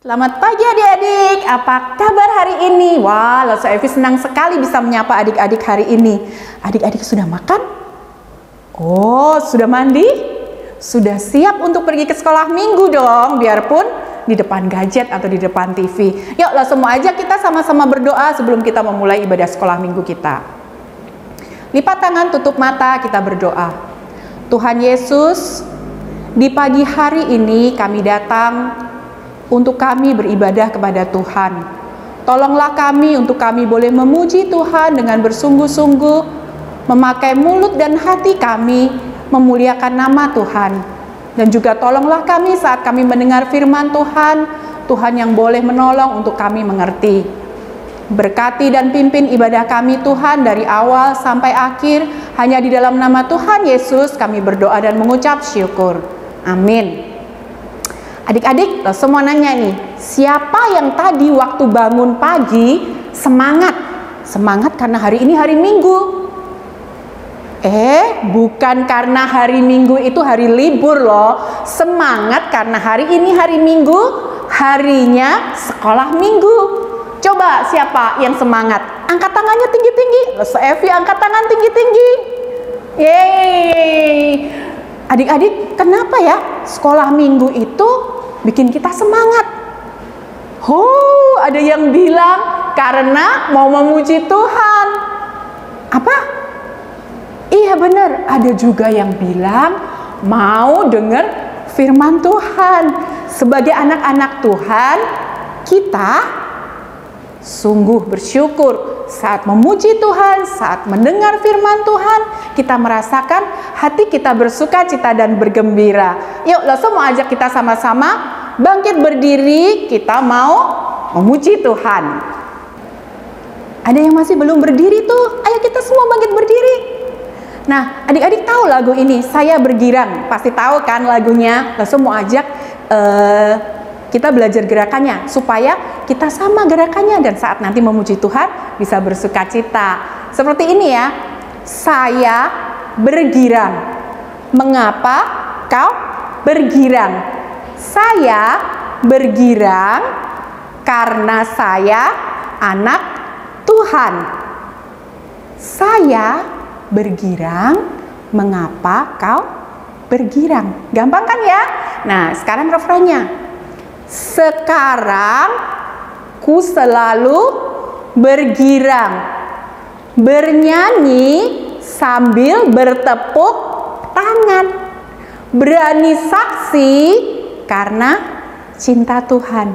Selamat pagi adik-adik, apa kabar hari ini? Wah, Loso Evi senang sekali bisa menyapa adik-adik hari ini. Adik-adik sudah makan? Oh, sudah mandi? Sudah siap untuk pergi ke sekolah minggu dong, biarpun di depan gadget atau di depan TV. Yuk, langsung aja kita sama-sama berdoa sebelum kita memulai ibadah sekolah minggu kita. Lipat tangan, tutup mata, kita berdoa. Tuhan Yesus, di pagi hari ini kami datang untuk kami beribadah kepada Tuhan. Tolonglah kami untuk kami boleh memuji Tuhan dengan bersungguh-sungguh, memakai mulut dan hati kami memuliakan nama Tuhan. Dan juga tolonglah kami saat kami mendengar firman Tuhan, Tuhan yang boleh menolong untuk kami mengerti. Berkati dan pimpin ibadah kami Tuhan dari awal sampai akhir, hanya di dalam nama Tuhan Yesus kami berdoa dan mengucap syukur. Amin. Adik-adik, semua nanya nih, siapa yang tadi waktu bangun pagi semangat? Semangat karena hari ini hari Minggu. Bukan karena hari Minggu itu hari libur loh. Semangat karena hari ini hari Minggu, harinya sekolah Minggu. Coba siapa yang semangat? Angkat tangannya tinggi-tinggi. Loso Evi angkat tangan tinggi-tinggi. Yeay. Adik-adik, kenapa ya sekolah Minggu itu bikin kita semangat? Ada yang bilang karena mau memuji Tuhan. Apa? Iya benar, ada juga yang bilang mau dengar firman Tuhan. Sebagai anak-anak Tuhan, kita sungguh bersyukur saat memuji Tuhan, saat mendengar firman Tuhan, kita merasakan hati kita bersuka cita dan bergembira. Yuk, langsung mau ajak kita sama-sama bangkit berdiri, kita mau memuji Tuhan. Ada yang masih belum berdiri tuh, ayo kita semua bangkit berdiri. Nah, adik-adik tahu lagu ini, Saya Bergirang, pasti tahu kan lagunya. Langsung mau ajak kita belajar gerakannya supaya kita sama gerakannya dan saat nanti memuji Tuhan bisa bersuka cita. Seperti ini ya. Saya bergirang. Mengapa kau bergirang? Saya bergirang karena saya anak Tuhan. Saya bergirang, mengapa kau bergirang? Gampang kan ya? Nah, sekarang refrennya. Sekarang ku selalu bergirang, bernyanyi sambil bertepuk tangan, berani saksi karena cinta Tuhan.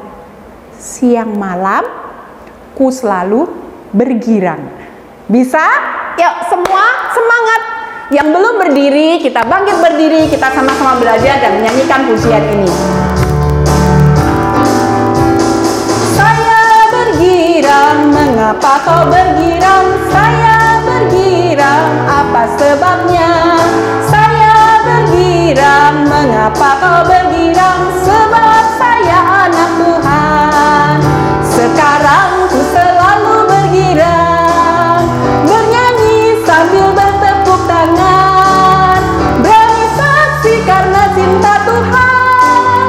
Siang malam ku selalu bergirang. Bisa? Yuk semua semangat. Yang belum berdiri, kita bangkit berdiri, kita sama-sama belajar dan menyanyikan pujian ini. Mengapa kau bergirang? Saya bergirang, apa sebabnya? Saya bergirang, mengapa kau bergirang? Sebab saya anak Tuhan. Sekarang ku selalu bergirang, bernyanyi sambil bertepuk tangan, berani saksi karena cinta Tuhan.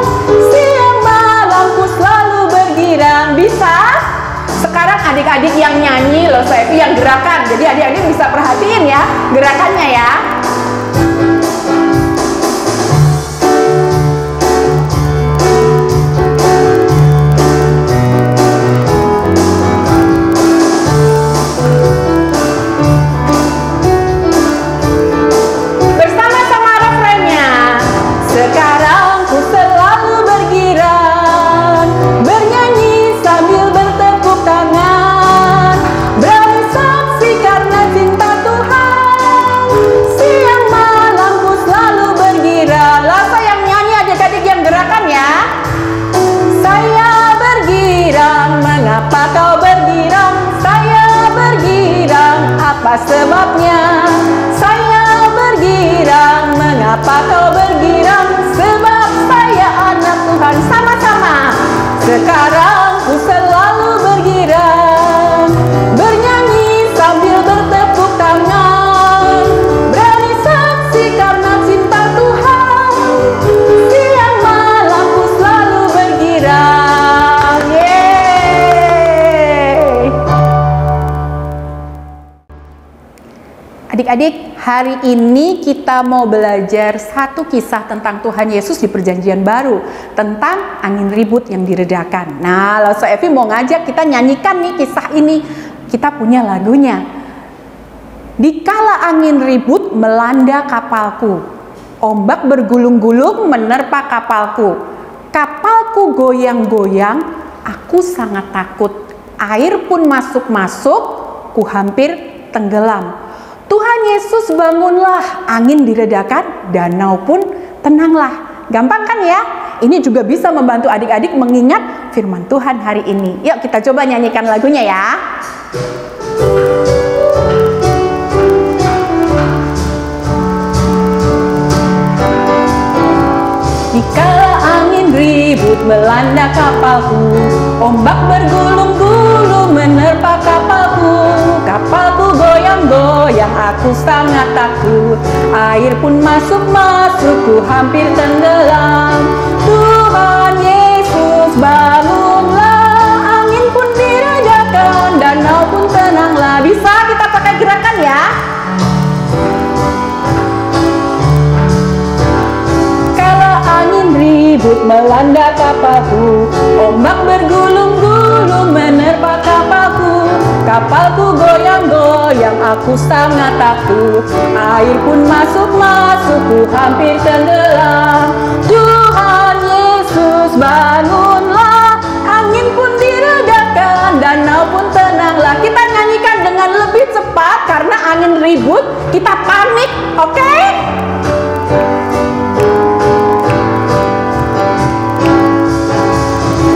Siang malam ku selalu bergirang. Bisa? Sekarang adik-adik yang nyanyi, Loso Evi yang gerakan. Jadi adik-adik bisa perhatiin ya gerakannya ya. Bersama-sama refrennya. Sekarang ku selalu bergirang, bernyanyi sambil bertepuk tangan, berani saksi karena cinta Tuhan. Adik-adik, hari ini kita mau belajar satu kisah tentang Tuhan Yesus di Perjanjian Baru, tentang angin ribut yang diredakan. Nah, Loso Evi mau ngajak kita nyanyikan nih kisah ini. Kita punya lagunya. Dikala angin ribut melanda kapalku, ombak bergulung-gulung menerpa kapalku. Kapalku goyang-goyang, aku sangat takut. Air pun masuk-masuk, ku hampir tenggelam. Tuhan Yesus bangunlah, angin diredakan, danau pun tenanglah. Gampang kan ya? Ini juga bisa membantu adik-adik mengingat firman Tuhan hari ini. Yuk kita coba nyanyikan lagunya ya. Dikala angin ribut melanda kapalku, ombak bergulung-gulung menerpa kapalku. Kapalku goyang-goyang, aku sangat takut. Air pun masuk-masuk, ku hampir tenggelam. Tuhan Yesus bangunlah, angin pun diredakan, danau pun tenanglah. Bisa kita pakai gerakan ya? Kala angin ribut melanda kapalku, ombak bergulung-gulung menerpa kapalku. Kapalku goyang-goyang, aku sangat takut. Air pun masuk-masuk, ku hampir tenggelam. Tuhan Yesus bangunlah, angin pun diredakan, danau pun tenanglah. Kita nyanyikan dengan lebih cepat karena angin ribut, kita panik, oke?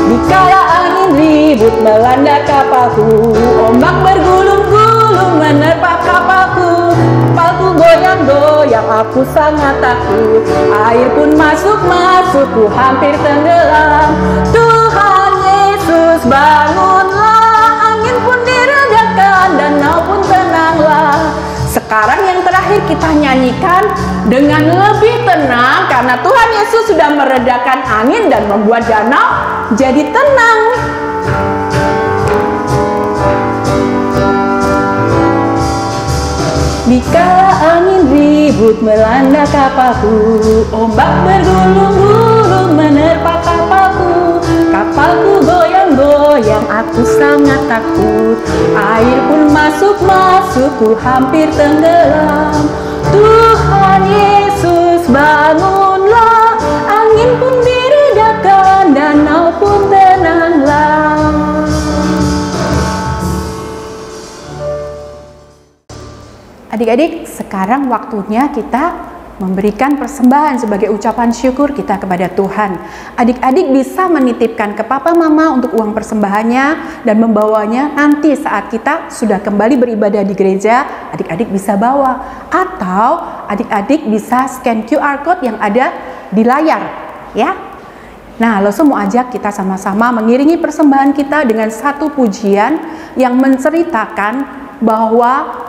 Dikala angin ribut melanda kapalku, ombak bergulung-gulung menerpa kapalku. Kapalku goyang-goyang, aku sangat takut. Air pun masuk-masuk, ku hampir tenggelam. Tuhan Yesus bangunlah, angin pun diredakan, danau pun tenanglah. Sekarang yang terakhir kita nyanyikan dengan lebih tenang karena Tuhan Yesus sudah meredakan angin dan membuat danau jadi tenang. Dikala angin ribut melanda kapalku, ombak bergulung-gulung menerpa kapalku. Kapalku goyang-goyang, aku sangat takut. Air pun masuk-masuk, ku hampir tenggelam. Tuhan Yesus bangunlah, angin pun diredakan, danau pun tenanglah. Adik-adik, sekarang waktunya kita memberikan persembahan sebagai ucapan syukur kita kepada Tuhan. Adik-adik bisa menitipkan ke papa mama untuk uang persembahannya dan membawanya nanti saat kita sudah kembali beribadah di gereja, adik-adik bisa bawa. Atau adik-adik bisa scan QR code yang ada di layar, ya. Nah, Loso mau ajak kita sama-sama mengiringi persembahan kita dengan satu pujian yang menceritakan bahwa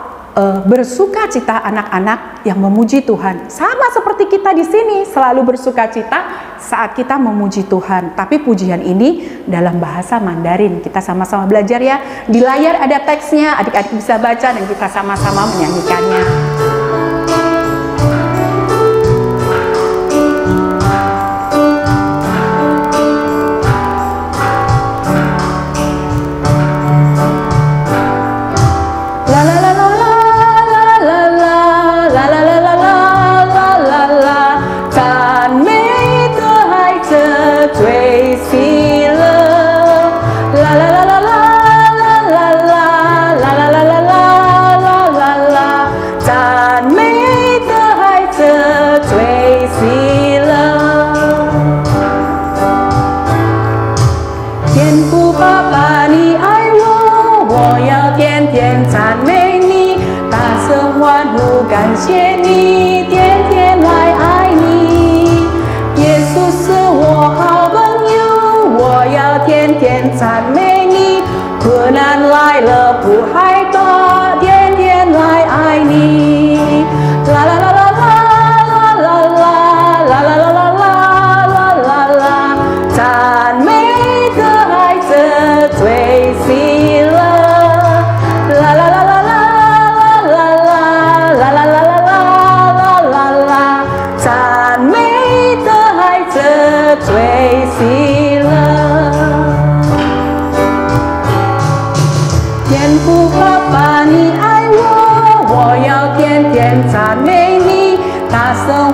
bersukacita anak-anak yang memuji Tuhan. Sama seperti kita di sini selalu bersukacita saat kita memuji Tuhan. Tapi pujian ini dalam bahasa Mandarin. Kita sama-sama belajar ya. Di layar ada teksnya, adik-adik bisa baca dan kita sama-sama menyanyikannya.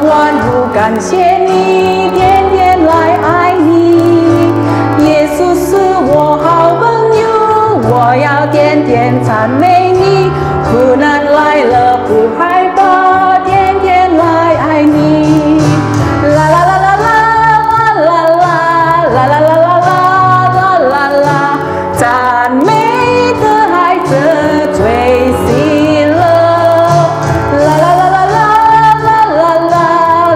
万不感谢你，天天来爱你。耶稣是我好朋友，我要天天赞美你。苦难来了不害怕，天天来爱你。啦啦啦啦啦啦啦啦啦啦啦啦啦啦，赞美的孩子最喜乐。啦啦啦啦啦啦啦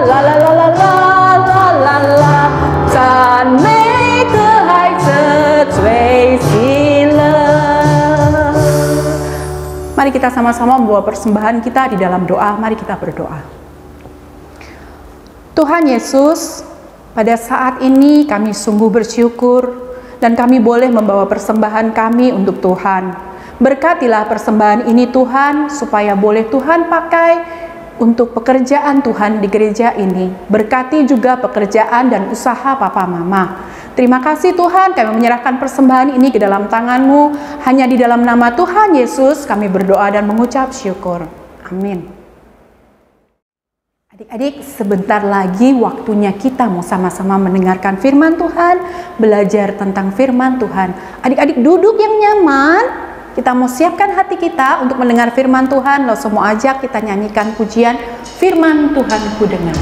啦啦啦啦啦啦啦，赞美的孩子最喜乐。Mari kita sama-sama membawa persembahan kita di dalam doa. Mari kita berdoa. Tuhan Yesus, pada saat ini kami sungguh bersyukur dan kami boleh membawa persembahan kami untuk Tuhan. Berkatilah persembahan ini Tuhan, supaya boleh Tuhan pakai untuk pekerjaan Tuhan di gereja ini. Berkati juga pekerjaan dan usaha Papa Mama. Terima kasih Tuhan, kami menyerahkan persembahan ini ke dalam tangan-Mu. Hanya di dalam nama Tuhan Yesus kami berdoa dan mengucap syukur. Amin. Adik-adik, sebentar lagi waktunya kita mau sama-sama mendengarkan firman Tuhan, belajar tentang firman Tuhan. Adik-adik duduk yang nyaman. Kita mau siapkan hati kita untuk mendengar firman Tuhan. Lalu semua ajak kita nyanyikan pujian firman Tuhan ku dengar.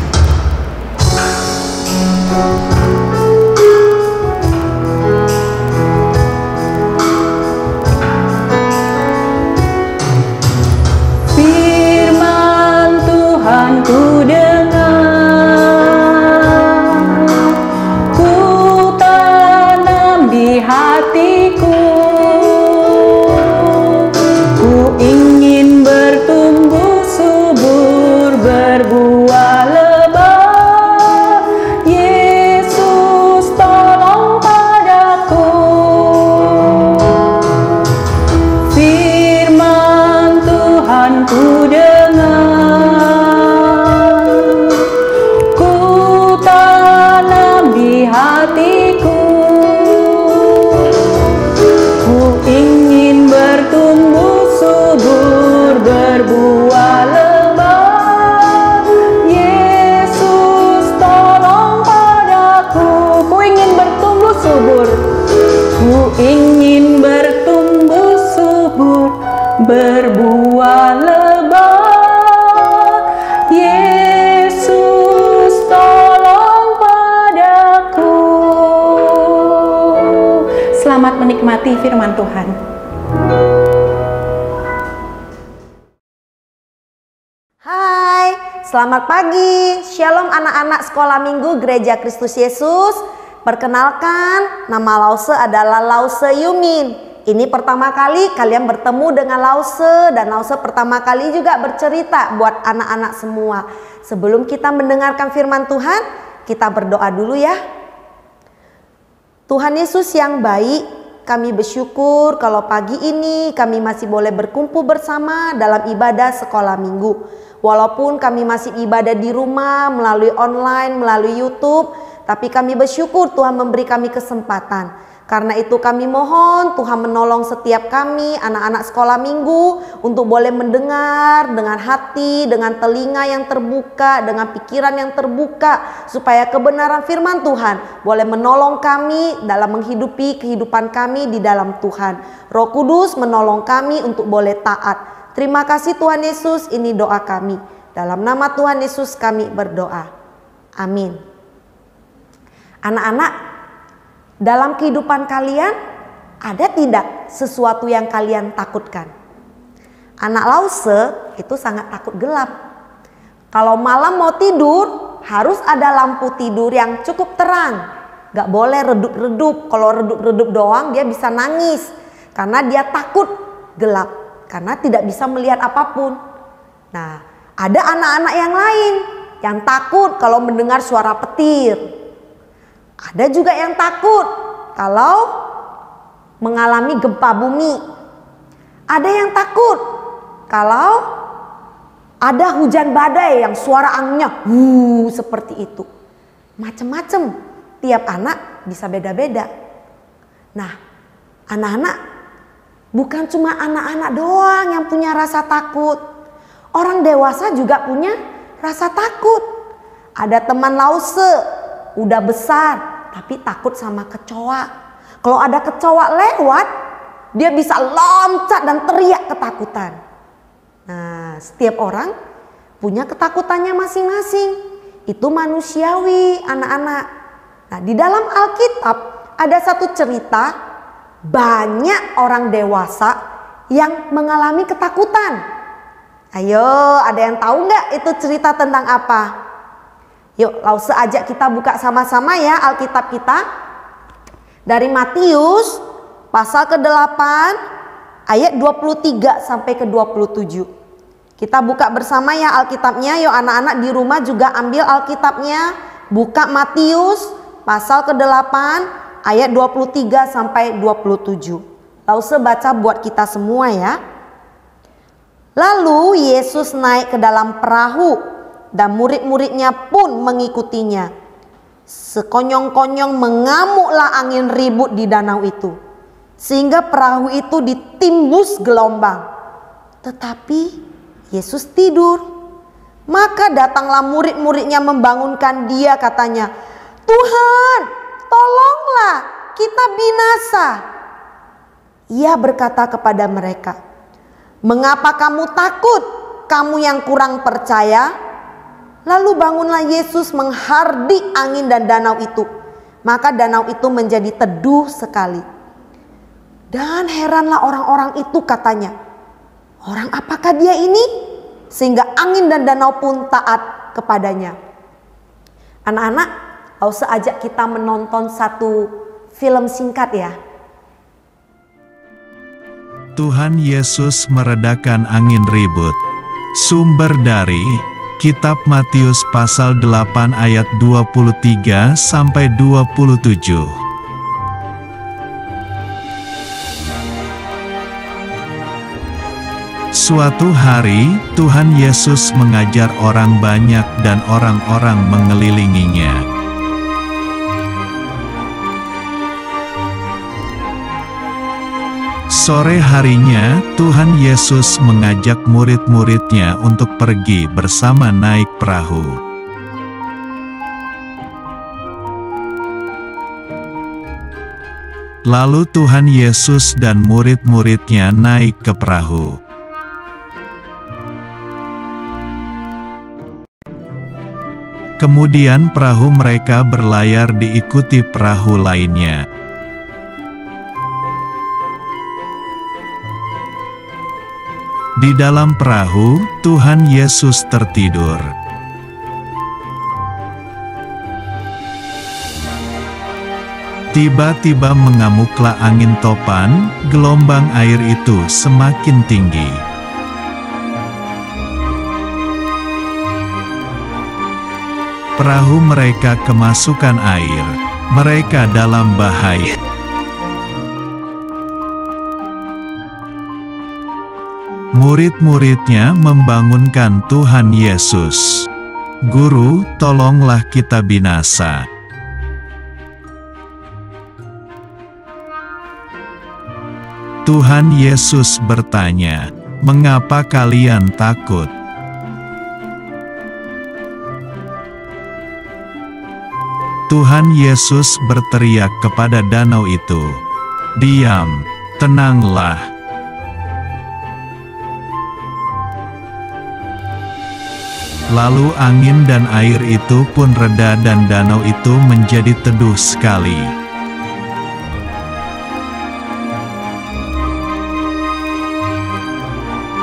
Firman Tuhan ku dengar, ku tanam di hatiku. Ingin bertumbuh subur, berbuah lebat. Yesus tolong padaku. Firman Tuhan ku dengar, ku tanam di hatiku. Ku ingin bertumbuh subur, berbuah lebat. Yesus tolong padaku. Ku ingin bertumbuh subur, ku ingin bertumbuh subur, berbuah lebat. Yesus tolong padaku. Selamat menikmati firman Tuhan. Selamat pagi, Shalom anak-anak sekolah minggu Gereja Kristus Yesus. Perkenalkan, nama Lause adalah Lause Yumin. Ini pertama kali kalian bertemu dengan Lause, dan Lause pertama kali juga bercerita buat anak-anak semua. Sebelum kita mendengarkan firman Tuhan, kita berdoa dulu ya. Tuhan Yesus yang baik, kami bersyukur kalau pagi ini kami masih boleh berkumpul bersama dalam ibadah sekolah minggu. Walaupun kami masih ibadah di rumah, melalui online, melalui YouTube, tapi kami bersyukur Tuhan memberi kami kesempatan. Karena itu kami mohon Tuhan menolong setiap kami, anak-anak sekolah minggu, untuk boleh mendengar dengan hati, dengan telinga yang terbuka, dengan pikiran yang terbuka, supaya kebenaran firman Tuhan boleh menolong kami dalam menghidupi kehidupan kami di dalam Tuhan. Roh Kudus menolong kami untuk boleh taat. Terima kasih Tuhan Yesus, ini doa kami. Dalam nama Tuhan Yesus kami berdoa. Amin. Anak-anak, dalam kehidupan kalian ada tidak sesuatu yang kalian takutkan? Anak Lause itu sangat takut gelap. Kalau malam mau tidur, harus ada lampu tidur yang cukup terang. Gak boleh redup-redup. Kalau redup-redup doang dia bisa nangis. Karena dia takut gelap. Karena tidak bisa melihat apapun. Nah, ada anak-anak yang lain yang takut kalau mendengar suara petir. Ada juga yang takut kalau mengalami gempa bumi. Ada yang takut kalau ada hujan badai yang suara anginnya seperti itu. Macam-macam. Tiap anak bisa beda-beda. Nah, anak-anak, bukan cuma anak-anak doang yang punya rasa takut. Orang dewasa juga punya rasa takut. Ada teman Lause, udah besar tapi takut sama kecoa. Kalau ada kecoa lewat, dia bisa loncat dan teriak ketakutan. Nah, setiap orang punya ketakutannya masing-masing. Itu manusiawi, anak-anak. Nah, di dalam Alkitab ada satu cerita, banyak orang dewasa yang mengalami ketakutan. Ayo, ada yang tahu nggak itu cerita tentang apa? Yuk, Lause ajak kita buka sama-sama ya Alkitab kita. Dari Matius pasal ke-8 ayat 23 sampai ke-27. Kita buka bersama ya Alkitabnya. Yuk anak-anak di rumah juga ambil Alkitabnya. Buka Matius pasal ke-8 ayat 23 sampai 27. Lause baca buat kita semua ya. Lalu Yesus naik ke dalam perahu dan murid-muridnya pun mengikutinya. Sekonyong-konyong mengamuklah angin ribut di danau itu, sehingga perahu itu ditimbus gelombang. Tetapi Yesus tidur. Maka datanglah murid-muridnya membangunkan dia, katanya, "Tuhan, tolonglah, kita binasa." Ia berkata kepada mereka, "Mengapa kamu takut, kamu yang kurang percaya?" Lalu bangunlah Yesus menghardik angin dan danau itu. Maka danau itu menjadi teduh sekali. Dan heranlah orang-orang itu, katanya, "Orang apakah dia ini? Sehingga angin dan danau pun taat kepadanya." Anak-anak, Lause ajak kita menonton satu film singkat ya. Tuhan Yesus meredakan angin ribut. Sumber dari Kitab Matius pasal 8 ayat 23 sampai 27. Suatu hari, Tuhan Yesus mengajar orang banyak dan orang-orang mengelilinginya. Sore harinya, Tuhan Yesus mengajak murid-muridnya untuk pergi bersama naik perahu. Lalu Tuhan Yesus dan murid-muridnya naik ke perahu. Kemudian perahu mereka berlayar diikuti perahu lainnya. Di dalam perahu, Tuhan Yesus tertidur. Tiba-tiba mengamuklah angin topan, gelombang air itu semakin tinggi. Perahu mereka kemasukan air, mereka dalam bahaya. Murid-muridnya membangunkan Tuhan Yesus. "Guru, tolonglah kita binasa." Tuhan Yesus bertanya, "Mengapa kalian takut?" Tuhan Yesus berteriak kepada danau itu, "Diam, tenanglah." Lalu angin dan air itu pun reda dan danau itu menjadi teduh sekali.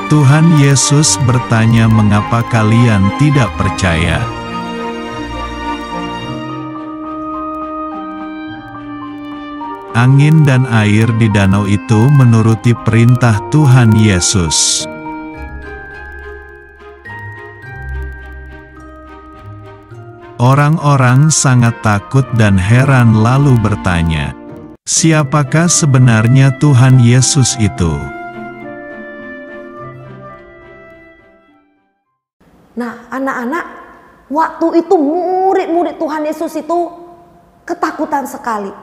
Tuhan Yesus bertanya, "Mengapa kalian tidak percaya?" Angin dan air di danau itu menuruti perintah Tuhan Yesus. Orang-orang sangat takut dan heran lalu bertanya, "Siapakah sebenarnya Tuhan Yesus itu?" Nah, anak-anak, waktu itu murid-murid Tuhan Yesus itu ketakutan sekali.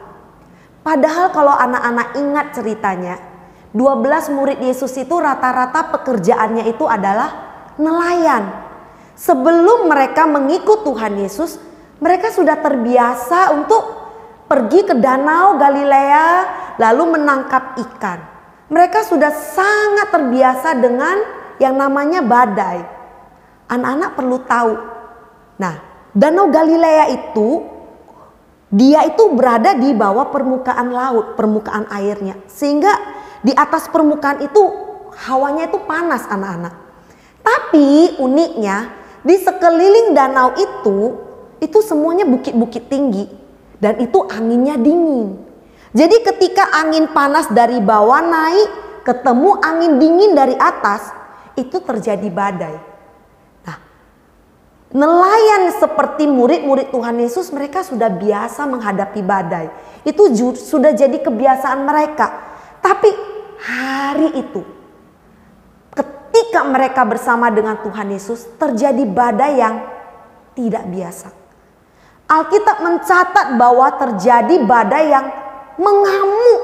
Padahal kalau anak-anak ingat ceritanya, 12 murid Yesus itu rata-rata pekerjaannya itu adalah nelayan. Sebelum mereka mengikut Tuhan Yesus, mereka sudah terbiasa untuk pergi ke danau Galilea lalu menangkap ikan. Mereka sudah sangat terbiasa dengan yang namanya badai. Anak-anak perlu tahu. Nah, danau Galilea itu dia itu berada di bawah permukaan laut, permukaan airnya. Sehingga di atas permukaan itu hawanya itu panas anak-anak. Tapi uniknya di sekeliling danau itu semuanya bukit-bukit tinggi. Dan itu anginnya dingin. Jadi ketika angin panas dari bawah naik ketemu angin dingin dari atas, itu terjadi badai. Nah, nelayan seperti murid-murid Tuhan Yesus, mereka sudah biasa menghadapi badai. Itu sudah jadi kebiasaan mereka. Tapi hari itu, ketika mereka bersama dengan Tuhan Yesus, terjadi badai yang tidak biasa. Alkitab mencatat bahwa terjadi badai yang mengamuk.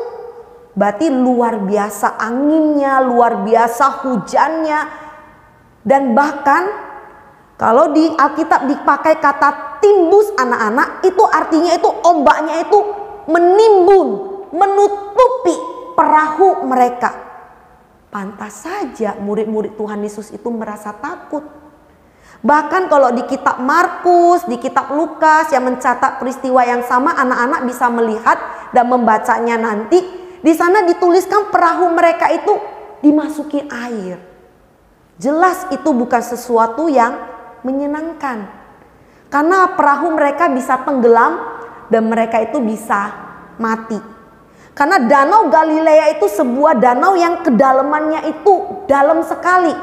Berarti luar biasa anginnya, luar biasa hujannya. Dan bahkan kalau di Alkitab dipakai kata timbus anak-anak, itu artinya itu ombaknya itu menimbun, menutupi perahu mereka. Pantas saja murid-murid Tuhan Yesus itu merasa takut. Bahkan kalau di kitab Markus, di kitab Lukas yang mencatat peristiwa yang sama, anak-anak bisa melihat dan membacanya nanti. Di sana dituliskan perahu mereka itu dimasuki air. Jelas itu bukan sesuatu yang menyenangkan. Karena perahu mereka bisa tenggelam dan mereka itu bisa mati. Karena danau Galilea itu sebuah danau yang kedalamannya itu dalam sekali.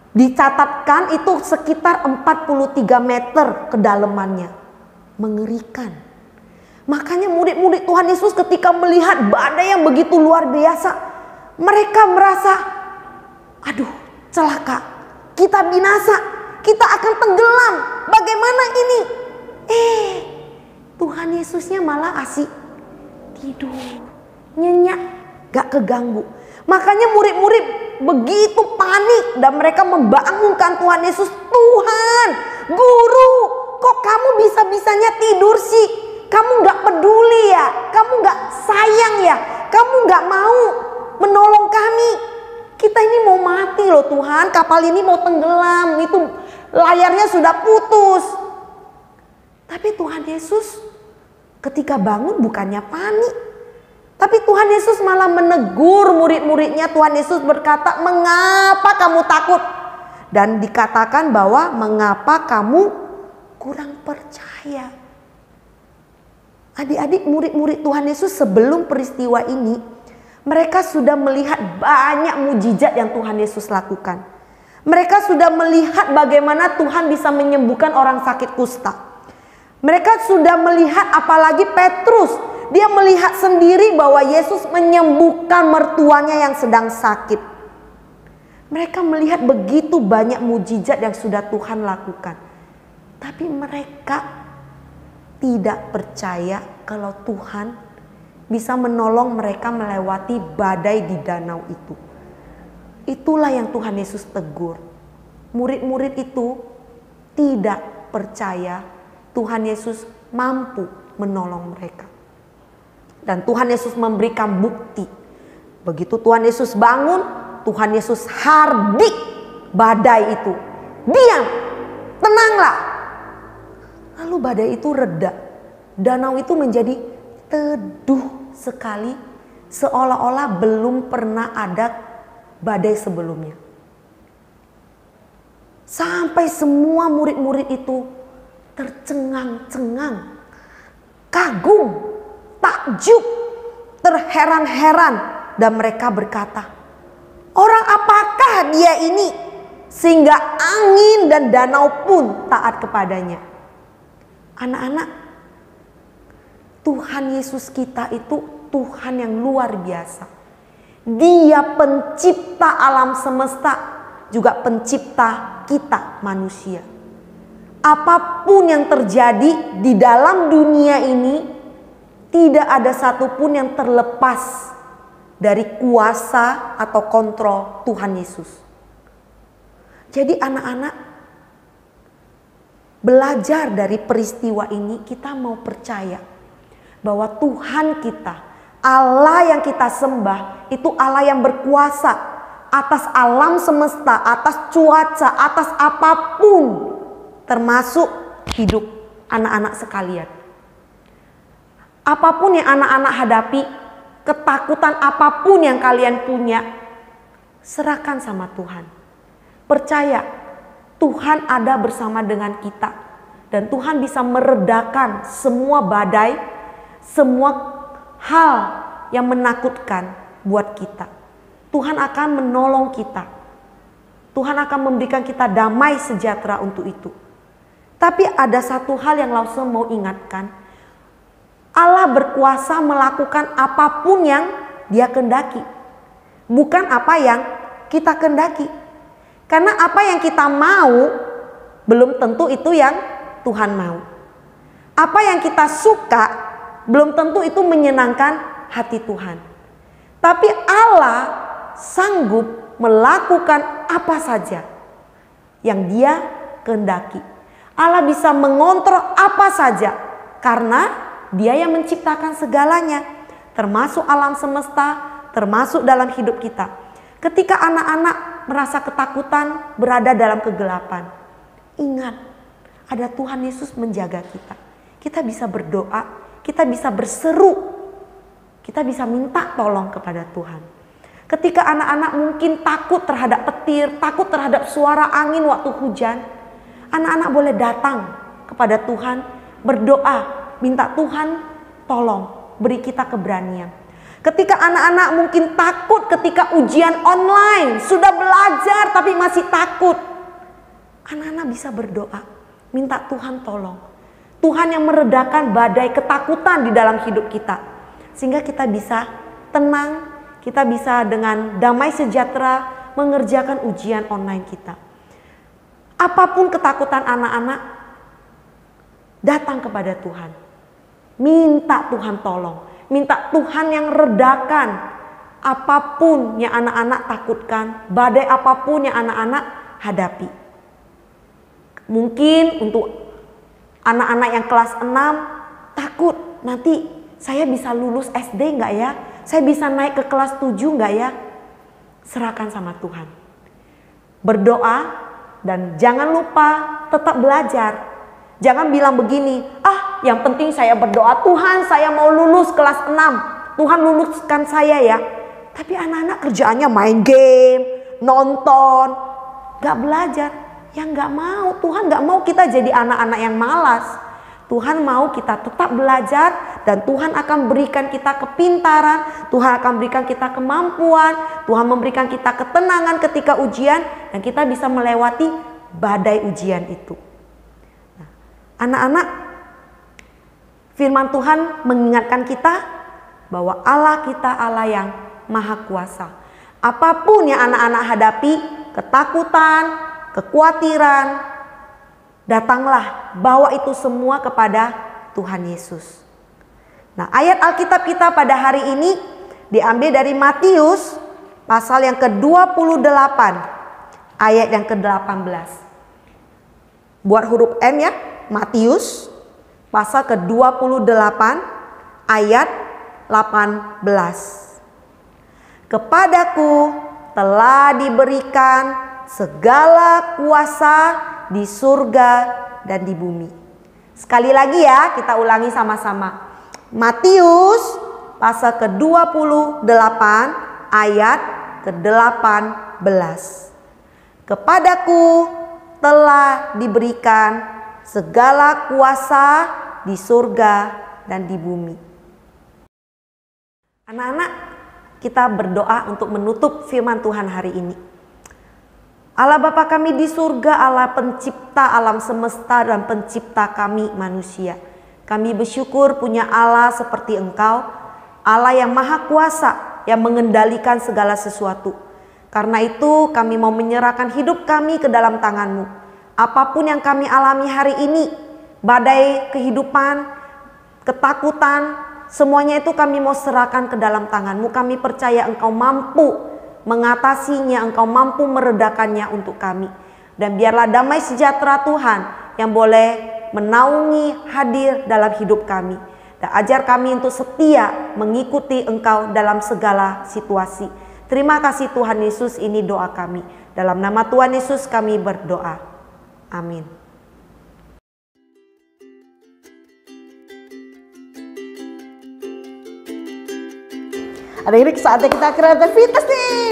Dicatatkan itu sekitar 43 meter kedalamannya. Mengerikan. Makanya murid-murid Tuhan Yesus ketika melihat badai yang begitu luar biasa, mereka merasa, aduh celaka, kita binasa, kita akan tenggelam, bagaimana ini? Tuhan Yesusnya malah asik tidur, nyenyak, gak keganggu. Makanya murid-murid begitu panik dan mereka membangunkan Tuhan Yesus. Tuhan, Guru, kok kamu bisa-bisanya tidur sih? Kamu gak peduli ya? Kamu gak sayang ya? Kamu gak mau menolong kami? Kita ini mau mati loh Tuhan, kapal ini mau tenggelam, itu layarnya sudah putus. Tapi Tuhan Yesus ketika bangun bukannya panik. Tapi Tuhan Yesus malah menegur murid-muridnya. Tuhan Yesus berkata, mengapa kamu takut? Dan dikatakan bahwa mengapa kamu kurang percaya. Adik-adik murid-murid Tuhan Yesus sebelum peristiwa ini, mereka sudah melihat banyak mujizat yang Tuhan Yesus lakukan. Mereka sudah melihat bagaimana Tuhan bisa menyembuhkan orang sakit kusta. Mereka sudah melihat apalagi Petrus. Dia melihat sendiri bahwa Yesus menyembuhkan mertuanya yang sedang sakit. Mereka melihat begitu banyak mujizat yang sudah Tuhan lakukan. Tapi mereka tidak percaya kalau Tuhan bisa menolong mereka melewati badai di danau itu. Itulah yang Tuhan Yesus tegur. Murid-murid itu tidak percaya Tuhan Yesus mampu menolong mereka. Dan Tuhan Yesus memberikan bukti. Begitu Tuhan Yesus bangun, Tuhan Yesus hardik badai itu. Diam, tenanglah. Lalu badai itu reda. Danau itu menjadi teduh sekali, seolah-olah belum pernah ada badai sebelumnya. Sampai semua murid-murid itu tercengang-cengang, kagum, takjub, terheran-heran, dan mereka berkata, orang apakah dia ini sehingga angin dan danau pun taat kepadanya? Anak-anak, Tuhan Yesus kita itu Tuhan yang luar biasa. Dia pencipta alam semesta, juga pencipta kita manusia. Apapun yang terjadi di dalam dunia ini, tidak ada satupun yang terlepas dari kuasa atau kontrol Tuhan Yesus. Jadi anak-anak, belajar dari peristiwa ini, kita mau percaya bahwa Tuhan kita, Allah yang kita sembah, itu Allah yang berkuasa atas alam semesta, atas cuaca, atas apapun, termasuk hidup anak-anak sekalian. Apapun yang anak-anak hadapi, ketakutan apapun yang kalian punya, serahkan sama Tuhan. Percaya Tuhan ada bersama dengan kita, dan Tuhan bisa meredakan semua badai, semua hal yang menakutkan buat kita. Tuhan akan menolong kita. Tuhan akan memberikan kita damai sejahtera untuk itu. Tapi ada satu hal yang Lause mau ingatkan. Allah berkuasa melakukan apapun yang Dia kehendaki, bukan apa yang kita kehendaki. Karena apa yang kita mau belum tentu itu yang Tuhan mau. Apa yang kita suka belum tentu itu menyenangkan hati Tuhan. Tapi Allah sanggup melakukan apa saja yang Dia kehendaki. Allah bisa mengontrol apa saja karena Dia yang menciptakan segalanya, termasuk alam semesta, termasuk dalam hidup kita. Ketika anak-anak merasa ketakutan, berada dalam kegelapan, ingat, ada Tuhan Yesus menjaga kita. Kita bisa berdoa, kita bisa berseru, kita bisa minta tolong kepada Tuhan. Ketika anak-anak mungkin takut terhadap petir, takut terhadap suara angin waktu hujan, anak-anak boleh datang kepada Tuhan, berdoa, minta Tuhan tolong, beri kita keberanian. Ketika anak-anak mungkin takut ketika ujian online, sudah belajar tapi masih takut, anak-anak bisa berdoa, minta Tuhan tolong. Tuhan yang meredakan badai ketakutan di dalam hidup kita, sehingga kita bisa tenang, kita bisa dengan damai sejahtera mengerjakan ujian online kita. Apapun ketakutan anak-anak, datang kepada Tuhan, minta Tuhan tolong. Minta Tuhan yang redakan apapun yang anak-anak takutkan, badai apapun yang anak-anak hadapi. Mungkin untuk anak-anak yang kelas 6 takut, nanti saya bisa lulus SD enggak ya? Saya bisa naik ke kelas 7 enggak ya? Serahkan sama Tuhan. Berdoa dan jangan lupa tetap belajar. Jangan bilang begini, yang penting saya berdoa, Tuhan saya mau lulus kelas 6, Tuhan luluskan saya ya. Tapi anak-anak kerjaannya main game, nonton, gak belajar. Ya gak mau, Tuhan gak mau kita jadi anak-anak yang malas. Tuhan mau kita tetap belajar dan Tuhan akan berikan kita kepintaran, Tuhan akan berikan kita kemampuan, Tuhan memberikan kita ketenangan ketika ujian dan kita bisa melewati badai ujian itu. Anak-anak, firman Tuhan mengingatkan kita bahwa Allah kita Allah yang maha kuasa. Apapun yang anak-anak hadapi, ketakutan, kekhawatiran, datanglah, bawa itu semua kepada Tuhan Yesus. Nah, ayat Alkitab kita pada hari ini diambil dari Matius pasal yang ke-28, ayat yang ke-18. Buat huruf M ya. Matius pasal ke-28 ayat 18. Kepadaku telah diberikan segala kuasa di surga dan di bumi. Sekali lagi ya, kita ulangi sama-sama. Matius pasal ke-28 ayat ke-18. Kepadaku telah diberikan segala kuasa di surga dan di bumi. Anak-anak, kita berdoa untuk menutup firman Tuhan hari ini. Allah Bapa kami di surga, Allah pencipta alam semesta dan pencipta kami manusia. Kami bersyukur punya Allah seperti Engkau, Allah yang maha kuasa, yang mengendalikan segala sesuatu. Karena itu kami mau menyerahkan hidup kami ke dalam tangan-Mu. Apapun yang kami alami hari ini, badai kehidupan, ketakutan, semuanya itu kami mau serahkan ke dalam tangan-Mu. Kami percaya Engkau mampu mengatasinya, Engkau mampu meredakannya untuk kami. Dan biarlah damai sejahtera Tuhan yang boleh menaungi hadir dalam hidup kami. Dan ajar kami untuk setia mengikuti Engkau dalam segala situasi. Terima kasih Tuhan Yesus, ini doa kami. Dalam nama Tuhan Yesus kami berdoa. Amin. Adik-adik, saatnya kita kreativitas nih.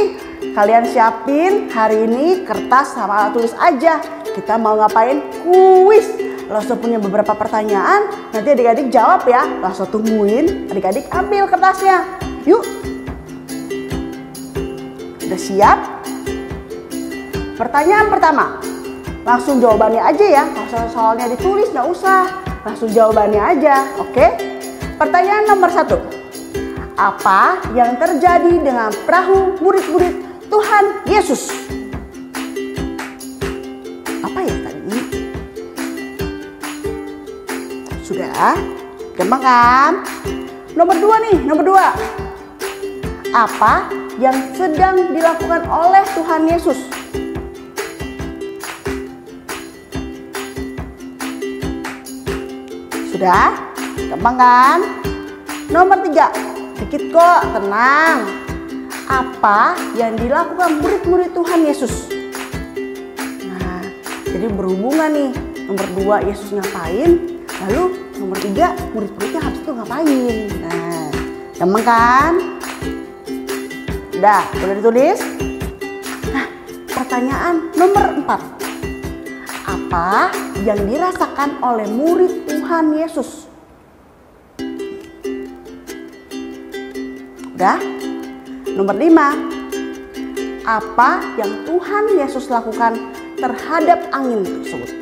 Kalian siapin hari ini kertas sama alat tulis aja. Kita mau ngapain? Kuis. Langsung punya beberapa pertanyaan. Nanti adik-adik jawab ya. Langsung tungguin. Adik-adik ambil kertasnya. Yuk. Udah siap? Pertanyaan pertama. Langsung jawabannya aja ya. Kalau soalnya ditulis nggak usah. Langsung jawabannya aja. Oke? Pertanyaan nomor 1. Apa yang terjadi dengan perahu murid-murid Tuhan Yesus? Apa ya tadi? Sudah? Gampang kan? Nomor 2 nih, nomor 2. Apa yang sedang dilakukan oleh Tuhan Yesus? Sudah? Gampang kan? Nomor 3. Dikit kok, tenang. Apa yang dilakukan murid-murid Tuhan Yesus? Nah, jadi berhubungan nih. Nomor 2 Yesus ngapain, lalu nomor 3 murid-muridnya habis itu ngapain. Nah, gampang kan? Udah, boleh ditulis? Nah, pertanyaan nomor 4. Apa yang dirasakan oleh murid Tuhan Yesus? Udah? Nomor 5. Apa yang Tuhan Yesus lakukan terhadap angin tersebut?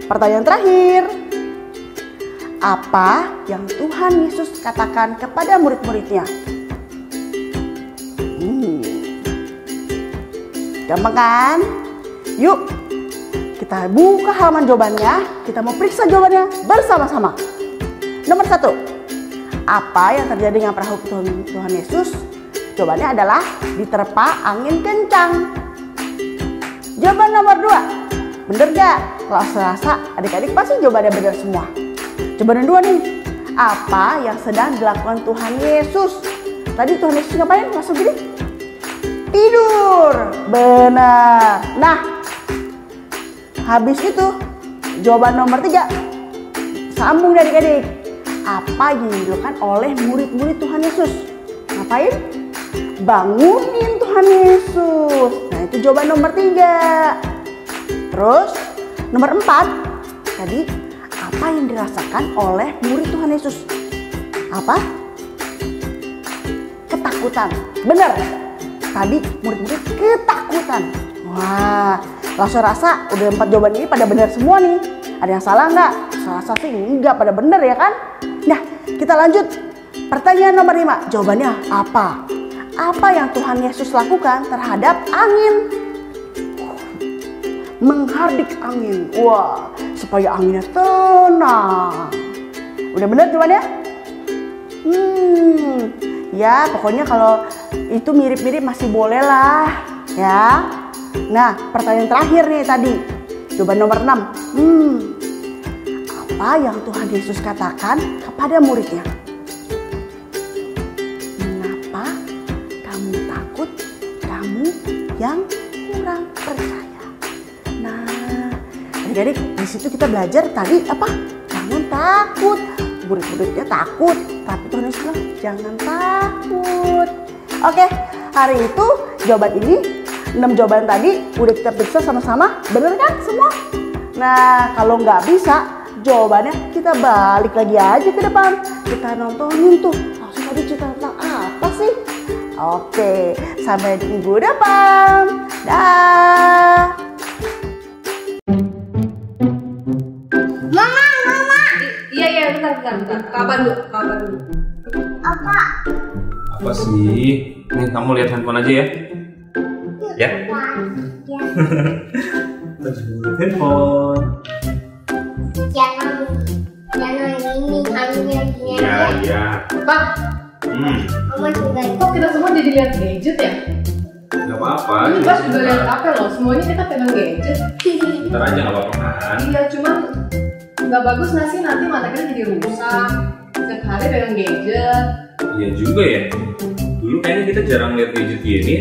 Pertanyaan terakhir. Apa yang Tuhan Yesus katakan kepada murid-muridnya? Gampang kan? Yuk, kita buka halaman jawabannya. Kita mau periksa jawabannya bersama-sama. Nomor 1. Apa yang terjadi dengan perahu Tuhan Yesus? Jawabannya adalah diterpa angin kencang. Jawaban nomor 2. Bener gak? Kalau serasa adik-adik pasti jawabannya benar semua. Jawaban yang 2 nih. Apa yang sedang dilakukan Tuhan Yesus? Tadi Tuhan Yesus ngapain? Masuk gini? Tidur. Benar. Nah, habis itu jawaban nomor 3. Sambung adik-adik. Apa yang dilakukan oleh murid-murid Tuhan Yesus? Ngapain? Bangunin Tuhan Yesus. Nah, itu jawaban nomor 3. Terus nomor 4. Tadi apa yang dirasakan oleh murid Tuhan Yesus? Apa? Ketakutan. Benar. Tadi murid-murid ketakutan. Wah, langsung rasa udah 4 jawaban ini pada benar semua nih. Ada yang salah nggak? Rasa sih enggak, pada benar ya kan? Nah, kita lanjut. Pertanyaan nomor 5. Jawabannya apa? Apa yang Tuhan Yesus lakukan terhadap angin? Menghardik angin. Wah, supaya anginnya tenang. Udah benar jawabannya? Ya, pokoknya kalau itu mirip-mirip masih boleh lah. Ya. Nah, pertanyaan terakhir nih tadi. Jawaban nomor 6. Apa yang Tuhan Yesus katakan kepada muridnya? Mengapa kamu takut, kamu yang kurang percaya? Nah, adik-adik, di situ kita belajar tadi apa? Jangan takut. Murid-muridnya takut, tapi Tuhan Yesus bilang jangan takut. Oke, hari itu jawaban ini 6 jawaban tadi udah kita periksa sama-sama. Bener kan semua? Nah, kalau nggak bisa jawabannya, kita balik lagi aja ke depan. Kita nontonin tuh. Langsung tadi cerita tentang apa sih? Oke, sampai minggu depan. Dah. Mama. Iya, bentar. Kapan dulu? Apa sih? Nih, kamu lihat handphone aja ya. Ya? Handphone. Jangan ini, hanya gini. Iya. Pak, Hmm. Mama juga. Kok kita semua jadi lihat gadget ya? Gak apa-apa. Ini Bas juga lihat HP loh, semuanya kita pegang gadget. Ntar aja nggak apa-apa kan? Iya, cuman nggak bagus nggak sih nanti mata kita jadi rusak. Setiap hari pegang gadget. Iya juga ya. Dulu kayaknya kita jarang lihat gadget ini.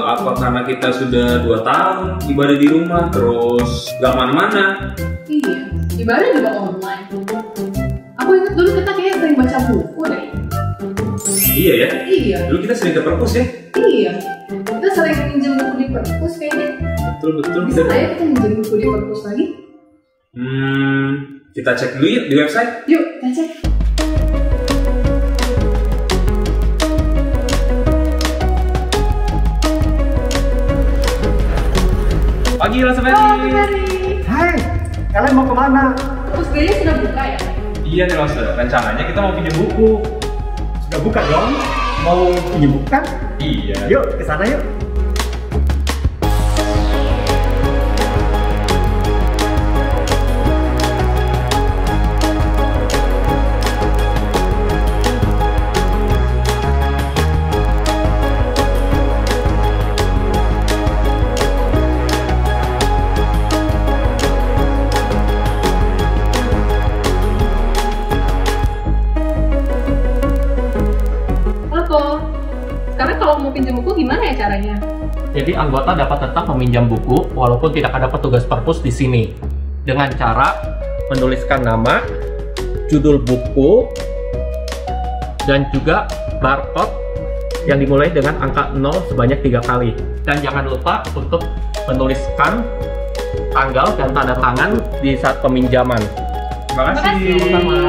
Apa karena kita sudah 2 tahun ibadah di rumah terus nggak mana-mana? Iya, ibadah juga online. Aku ingat dulu kita kayak sering baca buku deh. Iya ya. Iya. Dulu kita sering ke perpus ya. Iya. Kita sering minjem buku di perpus kayaknya. Betul. Bisa nggak ya kita minjem buku di perpus lagi? Kita cek dulu ya di website. Yuk, kita cek. Pagi Mas Ferry. Oh, Ferry. Hai, kalian mau kemana? Perpus Ferry sudah buka ya? Iya nih Mas, rencananya kita mau pinjam buku. Sudah buka dong? Mau pinjam buku kan? Iya. Yuk, ke sana yuk. Sekarang kalau mau pinjam buku gimana ya caranya? Jadi anggota dapat tetap meminjam buku walaupun tidak ada petugas perpus di sini dengan cara menuliskan nama, judul buku, dan juga barcode yang dimulai dengan angka 0 sebanyak 3 kali. Dan jangan lupa untuk menuliskan tanggal dan tanda tangan di saat peminjaman. Terima kasih. Sama-sama.